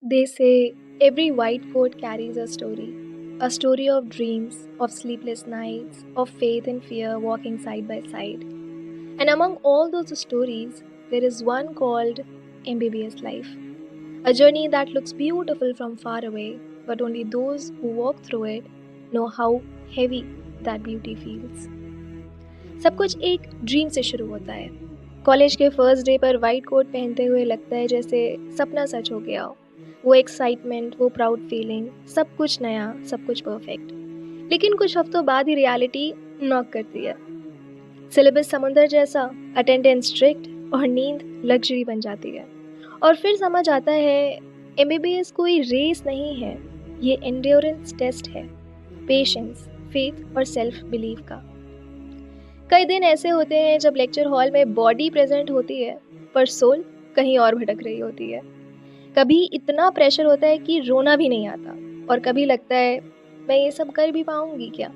They say every white coat carries a story of dreams, of sleepless nights, of faith and fear walking side by side. And among all those stories, there is one called MBBS Life, a journey that looks beautiful from far away, but only those who walk through it know how heavy that beauty feels. सब कुछ एक dream से शुरू होता है। College के first day पर white coat पहनते हुए लगता है जैसे सपना सच हो गया हो। वो एक्साइटमेंट, वो प्राउड फीलिंग, सब कुछ नया, सब कुछ परफेक्ट। लेकिन कुछ हफ्तों बाद ही रियलिटी नॉक करती है। सिलेबस समुंदर जैसा, अटेंडेंस स्ट्रिक्ट और नींद लग्जरी बन जाती है। और फिर समझ आता है एमबीबीएस कोई रेस नहीं है, ये एंड्योरेंस टेस्ट है, पेशेंस, फेथ और सेल्फ बिलीव का। कई दिन ऐसे होते हैं जब लेक्चर हॉल में बॉडी प्रेजेंट होती है पर सोल कहीं और भटक रही होती है। कभी इतना प्रेशर होता है कि रोना भी नहीं आता और कभी लगता है मैं ये सब कर भी पाऊंगी क्या।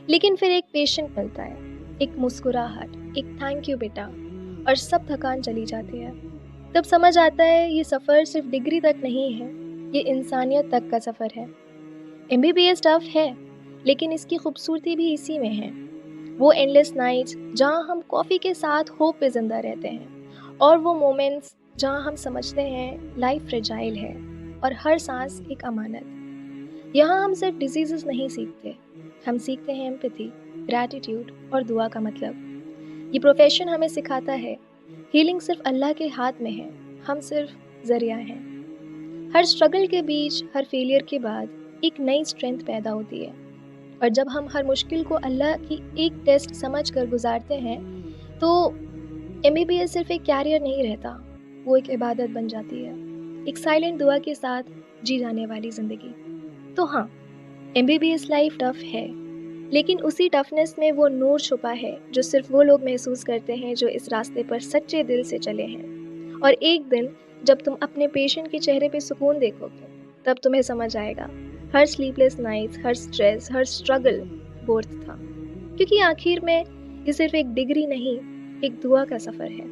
लेकिन फिर एक पेशेंट मिलता है, एक मुस्कुराहट, एक थैंक यू बेटा, और सब थकान चली जाती है। तब समझ आता है ये सफ़र सिर्फ डिग्री तक नहीं है, ये इंसानियत तक का सफ़र है। एमबीबीएस टफ है, लेकिन इसकी खूबसूरती भी इसी में है। वो एंडलेस नाइट्स जहाँ हम कॉफ़ी के साथ होप पे ज़िंदा रहते हैं, और वो मोमेंट्स जहाँ हम समझते हैं लाइफ फ्रेजाइल है और हर सांस एक अमानत। यहाँ हम सिर्फ डिजीज़ेस नहीं सीखते, हम सीखते हैं एम्पैथी, ग्रैटिट्यूड और दुआ का मतलब। ये प्रोफेशन हमें सिखाता है हीलिंग सिर्फ अल्लाह के हाथ में है, हम सिर्फ ज़रिया हैं। हर स्ट्रगल के बीच, हर फेलियर के बाद एक नई स्ट्रेंथ पैदा होती है। और जब हम हर मुश्किल को अल्लाह की एक टेस्ट समझ कर गुजारते हैं तो एमबीबीएस सिर्फ एक कैरियर नहीं रहता, वो एक इबादत बन जाती है, एक साइलेंट दुआ के साथ जी जाने वाली ज़िंदगी। तो हाँ, एमबीबीएस लाइफ टफ है, लेकिन उसी टफनेस में वो नूर छुपा है जो सिर्फ वो लोग महसूस करते हैं जो इस रास्ते पर सच्चे दिल से चले हैं। और एक दिन जब तुम अपने पेशेंट के चेहरे पे सुकून देखोगे, तब तुम्हें समझ आएगा हर स्लीपलेस नाइट्स, हर स्ट्रेस, हर स्ट्रगल वर्थ था। क्योंकि आखिर में ये सिर्फ एक डिग्री नहीं, एक दुआ का सफ़र है।